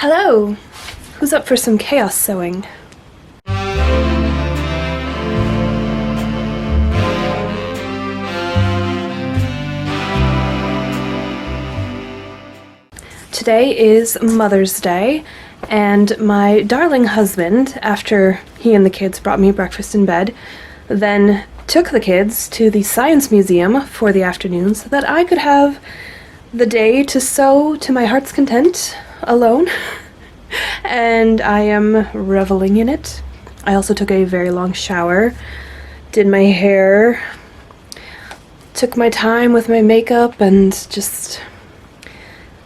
Hello! Who's up for some chaos sewing? Today is Mother's Day, and my darling husband, after he and the kids brought me breakfast in bed, then took the kids to the Science Museum for the afternoon so that I could have the day to sew to my heart's content alone. And I am reveling in it. I also took a very long shower, did my hair, took my time with my makeup, and just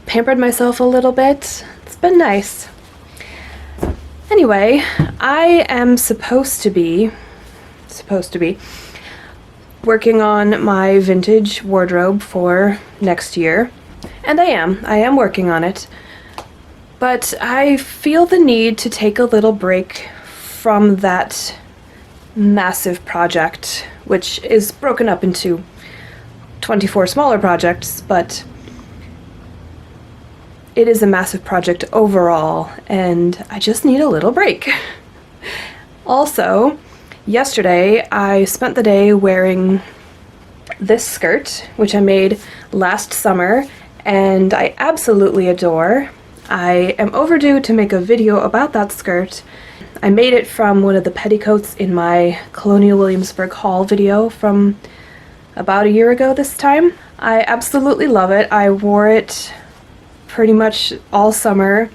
pampered myself a little bit. It's been nice. Anyway, I am supposed to be working on my vintage wardrobe for next year, and I am working on it. But I feel the need to take a little break from that massive project, which is broken up into 24 smaller projects, but it is a massive project overall, and I just need a little break. Also, yesterday I spent the day wearing this skirt, which I made last summer, and I absolutely adore. I am overdue to make a video about that skirt. I made it from one of the petticoats in my Colonial Williamsburg haul video from about a year ago this time. I absolutely love it. I wore it pretty much all summer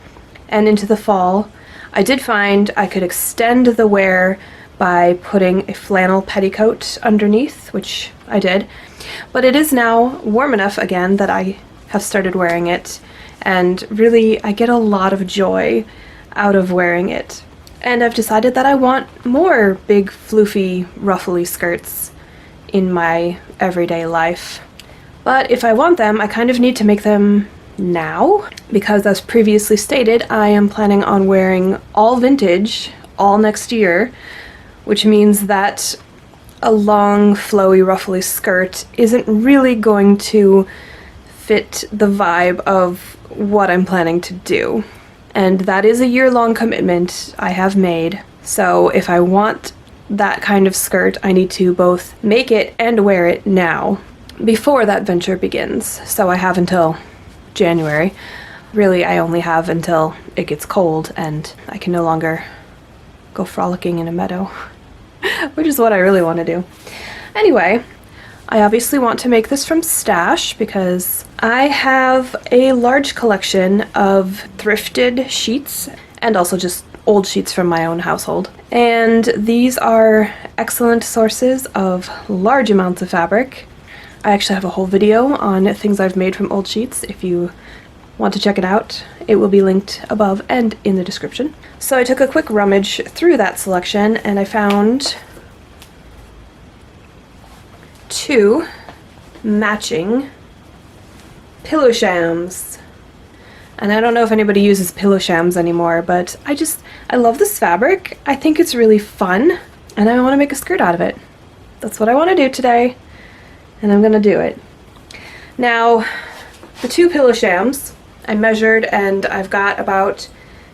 and into the fall. I did find I could extend the wear by putting a flannel petticoat underneath, which I did. But it is now warm enough again that I have started wearing it. And really, I get a lot of joy out of wearing it. And I've decided that I want more big, floofy, ruffly skirts in my everyday life. But if I want them, I kind of need to make them now, because as previously stated, I am planning on wearing all vintage all next year, which means that a long, flowy, ruffly skirt isn't really going to fit the vibe of what I'm planning to do. And that is a year-long commitment I have made. So if I want that kind of skirt, I need to both make it and wear it now, before that venture begins. So I have until January. Really, I only have until it gets cold and I can no longer go frolicking in a meadow, which is what I really want to do. Anyway, I obviously want to make this from stash because I have a large collection of thrifted sheets and also just old sheets from my own household. And these are excellent sources of large amounts of fabric. I actually have a whole video on things I've made from old sheets. If you want to check it out, it will be linked above and in the description. So I took a quick rummage through that selection and I found two matching pillow shams. And I don't know if anybody uses pillow shams anymore, but I love this fabric. I think it's really fun and I want to make a skirt out of it. That's what I want to do today, and I'm gonna do it. Now, the two pillow shams I measured, and I've got about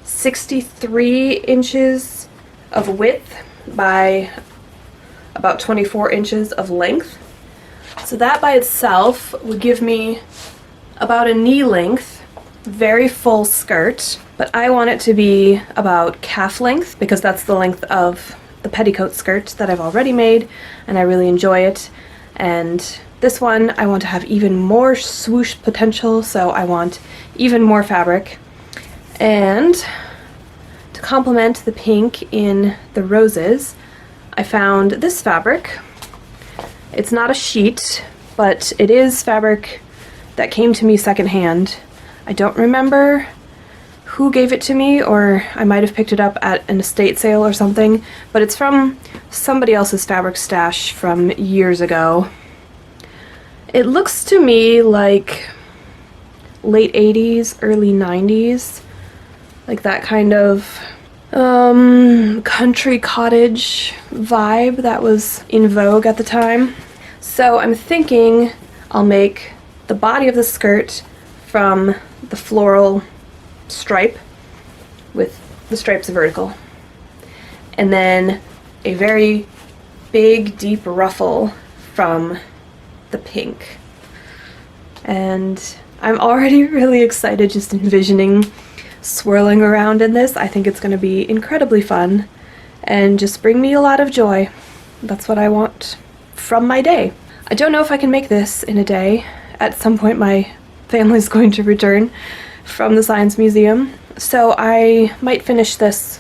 63 inches of width by about 24 inches of length. So that by itself would give me about a knee length, very full skirt, but I want it to be about calf length because that's the length of the petticoat skirt that I've already made and I really enjoy it. And this one I want to have even more swoosh potential, so I want even more fabric. And to complement the pink in the roses, I found this fabric. It's not a sheet, but it is fabric that came to me secondhand. I don't remember who gave it to me, or I might have picked it up at an estate sale or something, but it's from somebody else's fabric stash from years ago. It looks to me like late 80s, early 90s, like that kind of country cottage vibe that was in vogue at the time. So I'm thinking I'll make the body of the skirt from the floral stripe, with the stripes vertical. And then a very big, deep ruffle from the pink. And I'm already really excited just envisioning swirling around in this. I think it's going to be incredibly fun and just bring me a lot of joy. That's what I want from my day. I don't know if I can make this in a day. At some point my family's going to return from the Science Museum, so I might finish this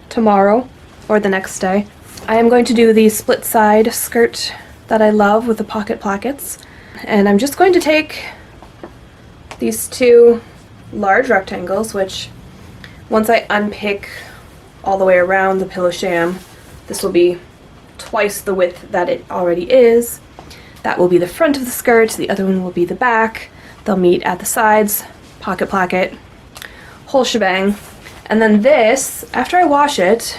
tomorrow or the next day. I am going to do the split side skirt that I love with the pocket plackets, and I'm just going to take these two large rectangles, which once I unpick all the way around the pillow sham, this will be twice the width that it already is. That will be the front of the skirt, the other one will be the back. They'll meet at the sides, pocket placket, whole shebang. And then this, after I wash it,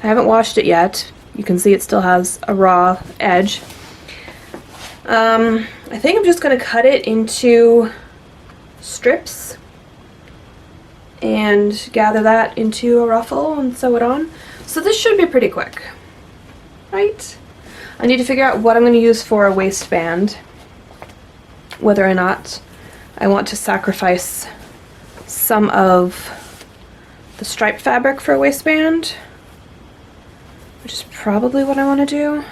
I haven't washed it yet, you can see it still has a raw edge. I think I'm just going to cut it into strips and gather that into a ruffle and sew it on. So this should be pretty quick, right? I need to figure out what I'm going to use for a waistband, whether or not I want to sacrifice some of the striped fabric for a waistband, which is probably what I want to do.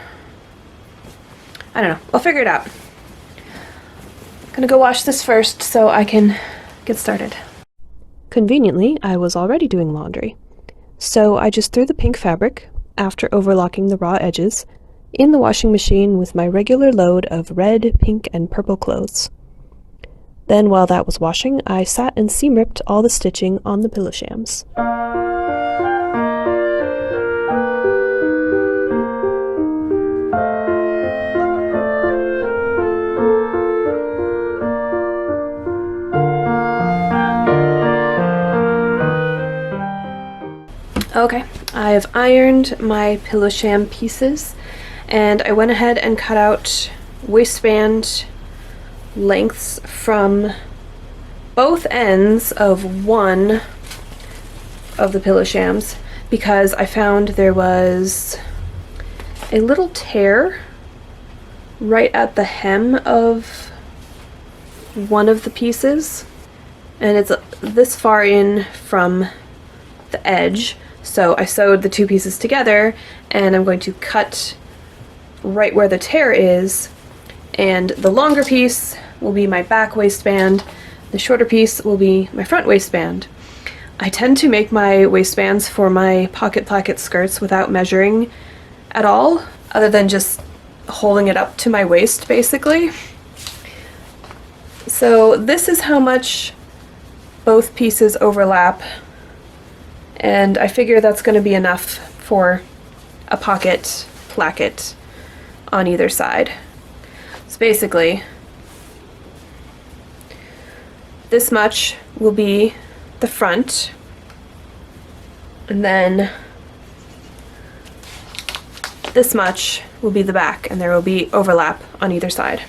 I don't know. I'll figure it out. I'm gonna go wash this first so I can get started. Conveniently, I was already doing laundry, so I just threw the pink fabric, after overlocking the raw edges, in the washing machine with my regular load of red, pink, and purple clothes. Then while that was washing, I sat and seam ripped all the stitching on the pillow shams. Okay, I've ironed my pillow sham pieces, and I went ahead and cut out waistband lengths from both ends of one of the pillow shams because I found there was a little tear right at the hem of one of the pieces, and it's this far in from the edge. So I sewed the two pieces together, and I'm going to cut right where the tear is, and the longer piece will be my back waistband, the shorter piece will be my front waistband. I tend to make my waistbands for my pocket placket skirts without measuring at all, other than just holding it up to my waist basically. So this is how much both pieces overlap, and I figure that's going to be enough for a pocket placket on either side. So basically, this much will be the front, and then this much will be the back, and there will be overlap on either side.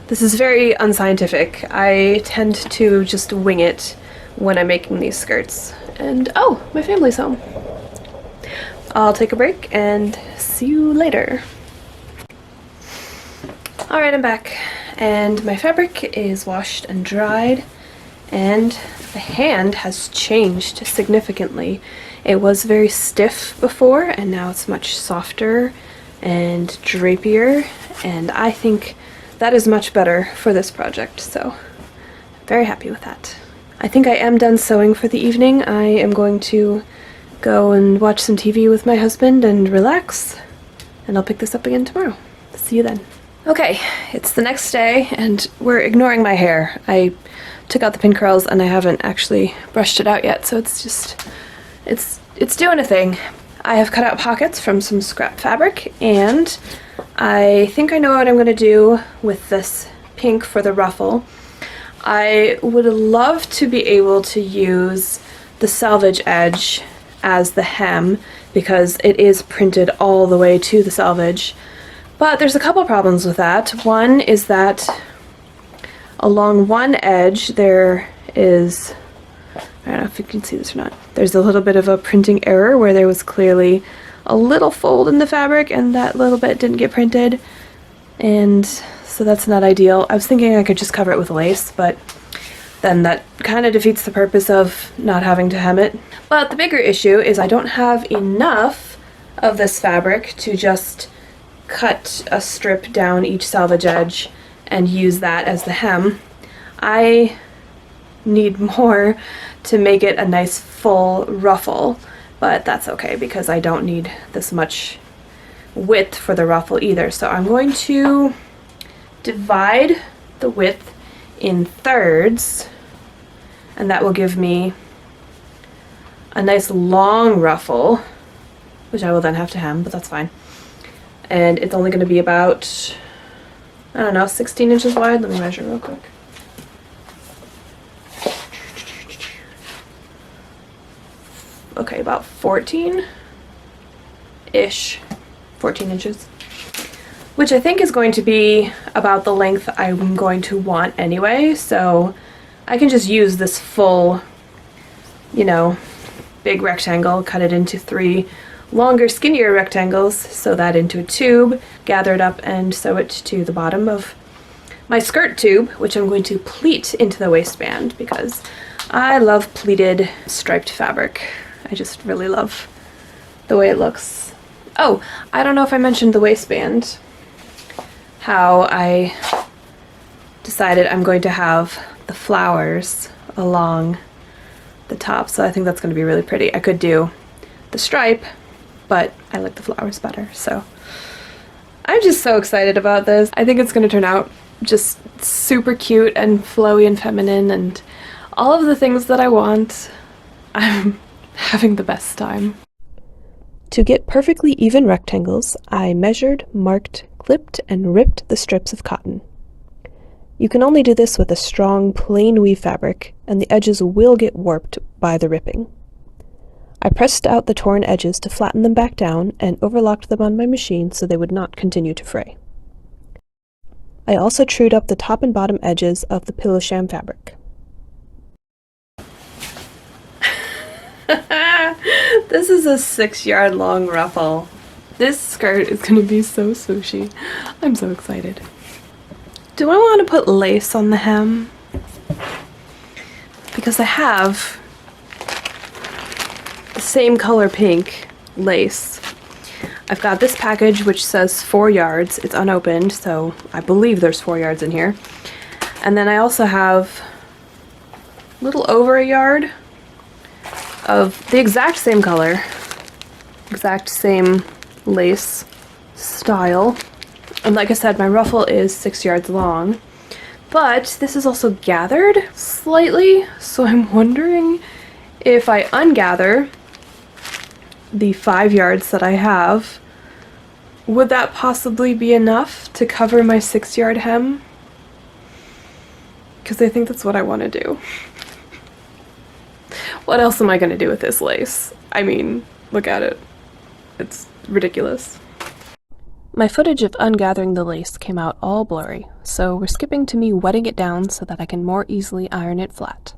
This is very unscientific. I tend to just wing it when I'm making these skirts. And oh, my family's home. I'll take a break and see you later. Alright, I'm back, and my fabric is washed and dried, and the hand has changed significantly. It was very stiff before, and now it's much softer and drapier, and I think that is much better for this project, so I'm very happy with that. I think I am done sewing for the evening. I am going to go and watch some TV with my husband and relax, and I'll pick this up again tomorrow. See you then. Okay, it's the next day, and we're ignoring my hair. I took out the pin curls and I haven't actually brushed it out yet, so it's just, it's doing a thing. I have cut out pockets from some scrap fabric, and I think I know what I'm going to do with this pink for the ruffle. I would love to be able to use the selvage edge as the hem because it is printed all the way to the selvage. But there's a couple problems with that. One is that along one edge there is I don't know if you can see this or not. There's a little bit of a printing error where there was clearly a little fold in the fabric and that little bit didn't get printed. And so that's not ideal. I was thinking I could just cover it with lace, but then that kind of defeats the purpose of not having to hem it. But the bigger issue is I don't have enough of this fabric to just cut a strip down each selvage edge and use that as the hem. I need more to make it a nice full ruffle, but that's okay because I don't need this much width for the ruffle either. So I'm going to divide the width in thirds, and that will give me a nice long ruffle, which I will then have to hem, but that's fine. And it's only going to be about, I don't know, 16 inches wide. Let me measure real quick. Okay, about 14-ish, 14 inches, which I think is going to be about the length I'm going to want anyway, so I can just use this full, you know, big rectangle, cut it into 3 longer, skinnier rectangles, sew that into a tube, gather it up and sew it to the bottom of my skirt tube, which I'm going to pleat into the waistband because I love pleated striped fabric. I just really love the way it looks. Oh, I don't know if I mentioned the waistband, how I decided I'm going to have the flowers along the top, so I think that's going to be really pretty. I could do the stripe, but I like the flowers better, so I'm just so excited about this. I think it's going to turn out just super cute and flowy and feminine and all of the things that I want. I'm having the best time. To get perfectly even rectangles, I measured, marked, clipped, and ripped the strips of cotton. You can only do this with a strong, plain weave fabric, and the edges will get warped by the ripping. I pressed out the torn edges to flatten them back down and overlocked them on my machine so they would not continue to fray. I also trued up the top and bottom edges of the pillow sham fabric. This is a 6-yard long ruffle. This skirt is gonna be so swooshy. I'm so excited. Do I want to put lace on the hem? Because I have the same color pink lace. I've got this package which says 4 yards. It's unopened, so I believe there's 4 yards in here. And then I also have a little over a yard of the exact same color, exact same lace style. And like I said, my ruffle is 6 yards long, but this is also gathered slightly, so I'm wondering if I ungather the 5 yards that I have, would that possibly be enough to cover my 6-yard hem? Because I think that's what I want to do. What else am I going to do with this lace? I mean, look at it. It's ridiculous. My footage of ungathering the lace came out all blurry, so we're skipping to me wetting it down so that I can more easily iron it flat.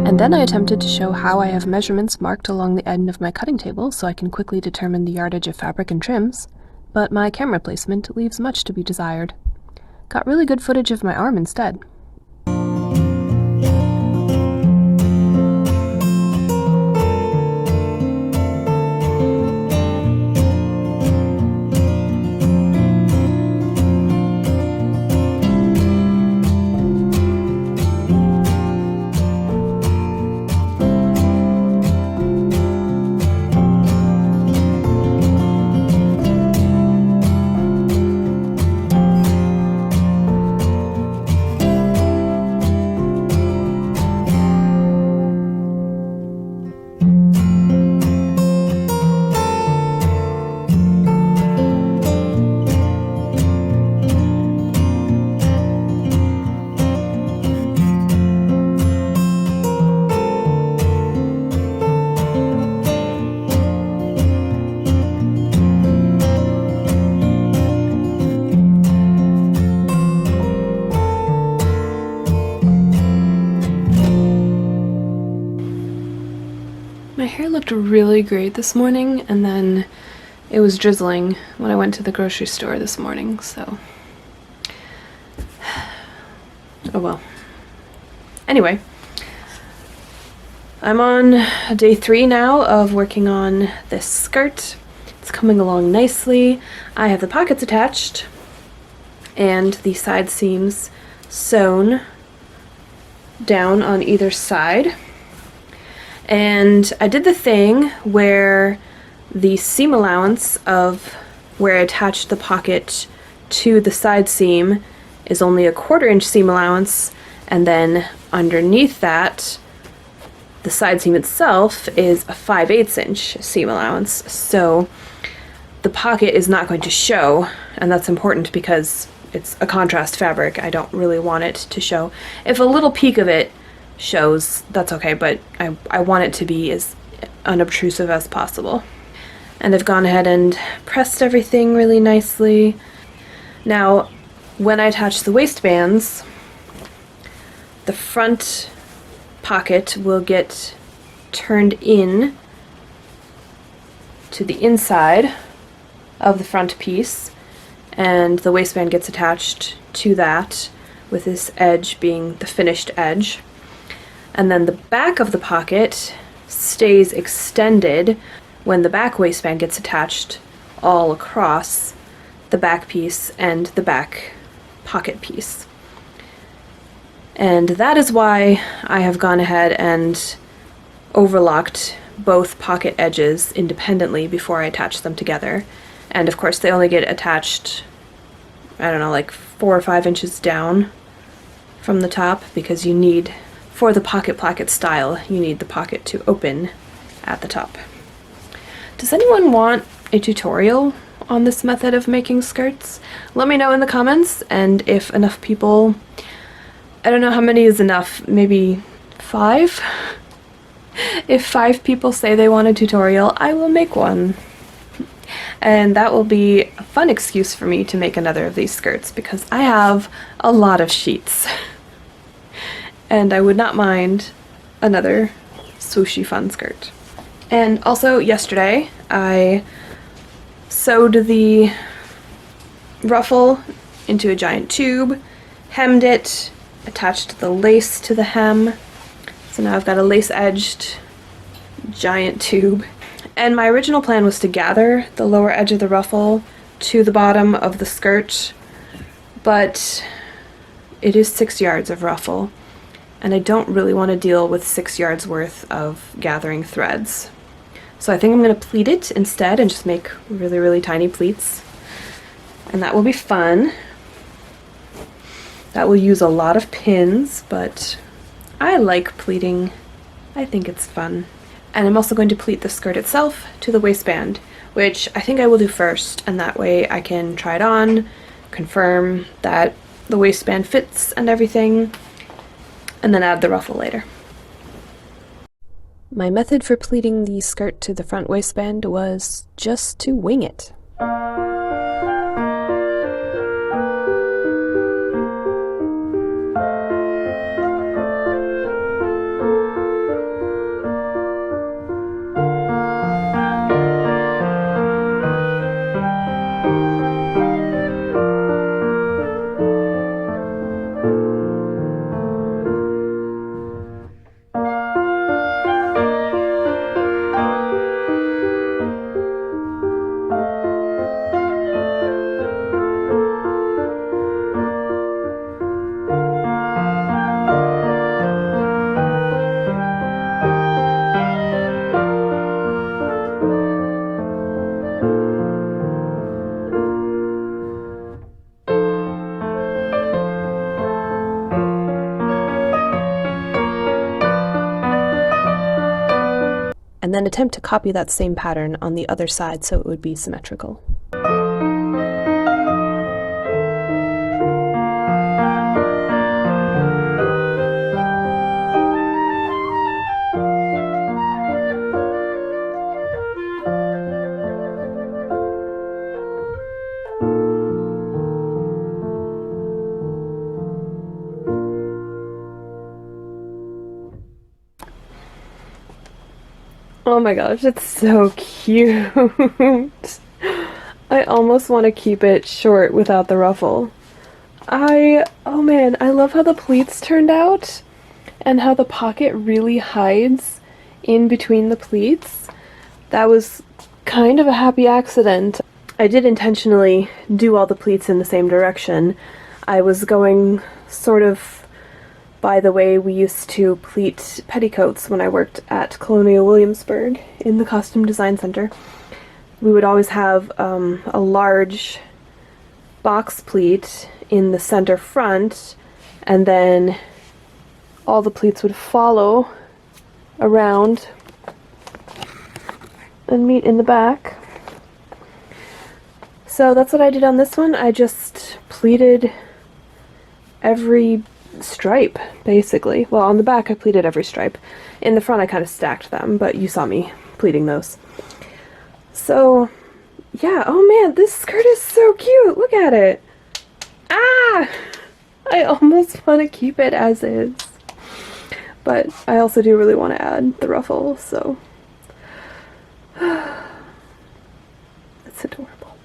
And then I attempted to show how I have measurements marked along the end of my cutting table so I can quickly determine the yardage of fabric and trims, but my camera placement leaves much to be desired. Got really good footage of my arm instead. looked really great this morning, and then it was drizzling when I went to the grocery store this morning, so oh well. Anyway, I'm on day 3 now of working on this skirt. It's coming along nicely. I have the pockets attached and the side seams sewn down on either side. And I did the thing where the seam allowance of where I attached the pocket to the side seam is only a 1/4 inch seam allowance, and then underneath that the side seam itself is a 5/8 inch seam allowance. So the pocket is not going to show, and that's important because it's a contrast fabric. I don't really want it to show. If a little peek of it shows, that's okay, but I want it to be as unobtrusive as possible. And I've gone ahead and pressed everything really nicely. Now, when I attach the waistbands, the front pocket will get turned in to the inside of the front piece, and the waistband gets attached to that, with this edge being the finished edge. And then the back of the pocket stays extended when the back waistband gets attached all across the back piece and the back pocket piece. And that is why I have gone ahead and overlocked both pocket edges independently before I attach them together. And of course they only get attached, I don't know, like 4 or 5 inches down from the top, because you need, for the pocket placket style, you need the pocket to open at the top. Does anyone want a tutorial on this method of making skirts? Let me know in the comments, and if enough people, I don't know how many is enough, maybe 5? If 5 people say they want a tutorial, I will make one. And that will be a fun excuse for me to make another of these skirts, because I have a lot of sheets. And I would not mind another swooshy fun skirt. And also yesterday I sewed the ruffle into a giant tube, hemmed it, attached the lace to the hem. So now I've got a lace-edged giant tube. And my original plan was to gather the lower edge of the ruffle to the bottom of the skirt, but it is 6 yards of ruffle, and I don't really want to deal with 6 yards worth of gathering threads. So I think I'm going to pleat it instead and just make really, really tiny pleats. And that will be fun. That will use a lot of pins, but I like pleating. I think it's fun. And I'm also going to pleat the skirt itself to the waistband, which I think I will do first, and that way I can try it on, confirm that the waistband fits and everything, and then add the ruffle later. My method for pleating the skirt to the front waistband was just to wing it. And then attempt to copy that same pattern on the other side so it would be symmetrical. Oh my gosh, it's so cute. I almost want to keep it short without the ruffle. Oh man, I love how the pleats turned out and how the pocket really hides in between the pleats. That was kind of a happy accident. I did intentionally do all the pleats in the same direction. I was going sort of by the way we used to pleat petticoats when I worked at Colonial Williamsburg in the Costume Design Center. We would always have a large box pleat in the center front, and then all the pleats would follow around and meet in the back. So that's what I did on this one. I just pleated every stripe, basically. Well, on the back I pleated every stripe. In the front I kind of stacked them, but you saw me pleating those. So, yeah, oh man, this skirt is so cute! Look at it! Ah! I almost want to keep it as is. But I also do really want to add the ruffle, so... It's adorable.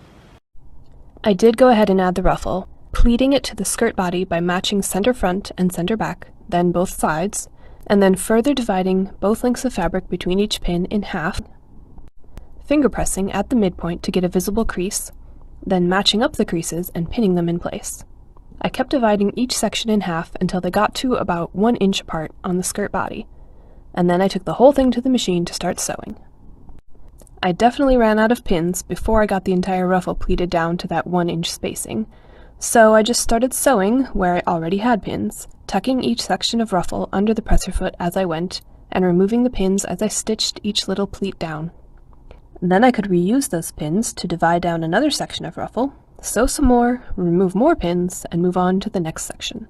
I did go ahead and add the ruffle, pleating it to the skirt body by matching center front and center back, then both sides, and then further dividing both lengths of fabric between each pin in half, finger pressing at the midpoint to get a visible crease, then matching up the creases and pinning them in place. I kept dividing each section in half until they got to about 1 inch apart on the skirt body, and then I took the whole thing to the machine to start sewing. I definitely ran out of pins before I got the entire ruffle pleated down to that 1 inch spacing, so I just started sewing where I already had pins, tucking each section of ruffle under the presser foot as I went, and removing the pins as I stitched each little pleat down. Then I could reuse those pins to divide down another section of ruffle, sew some more, remove more pins, and move on to the next section.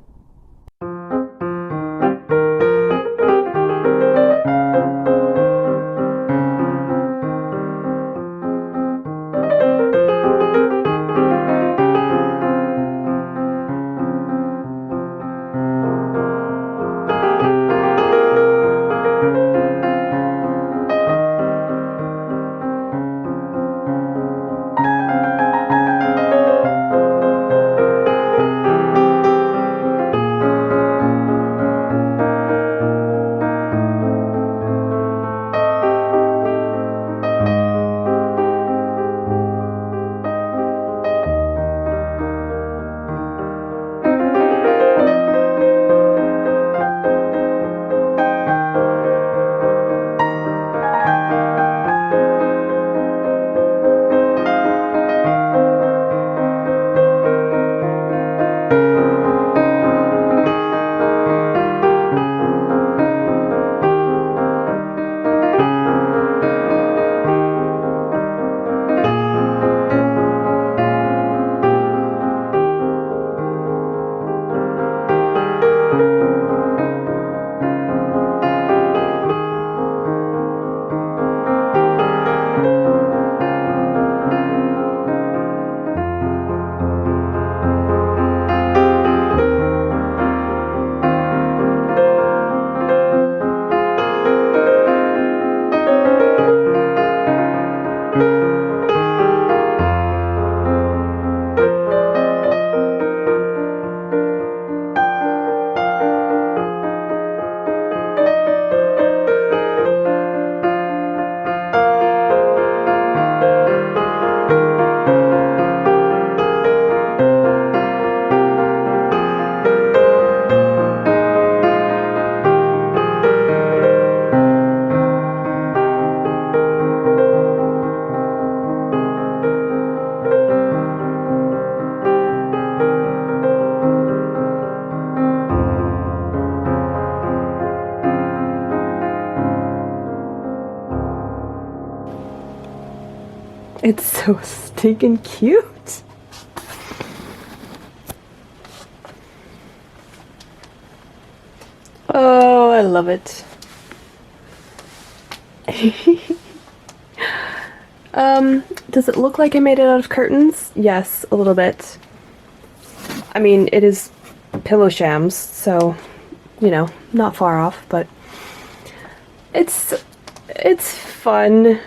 It's so stinking cute. Oh, I love it. Does it look like I made it out of curtains? Yes, a little bit. I mean, it is pillow shams, so, you know, not far off, but it's It's fun,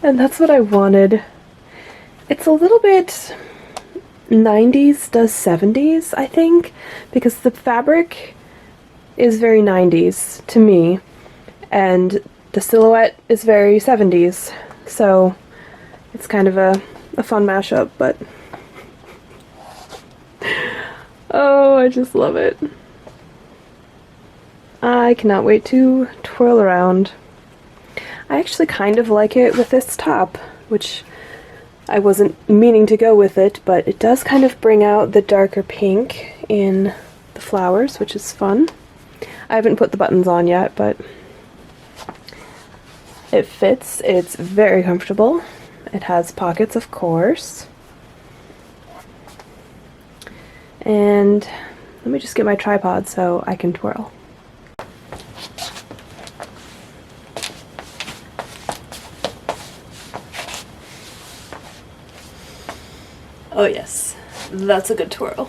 and that's what I wanted. It's a little bit 90s does 70s, I think, because the fabric is very 90s to me, and the silhouette is very 70s, so it's kind of a fun mashup, but oh, I just love it. I cannot wait to twirl around. I actually kind of like it with this top, which I wasn't meaning to go with it, but it does kind of bring out the darker pink in the flowers, which is fun. I haven't put the buttons on yet, but it fits. It's very comfortable. It has pockets, of course. And let me just get my tripod so I can twirl. Oh yes, that's a good twirl.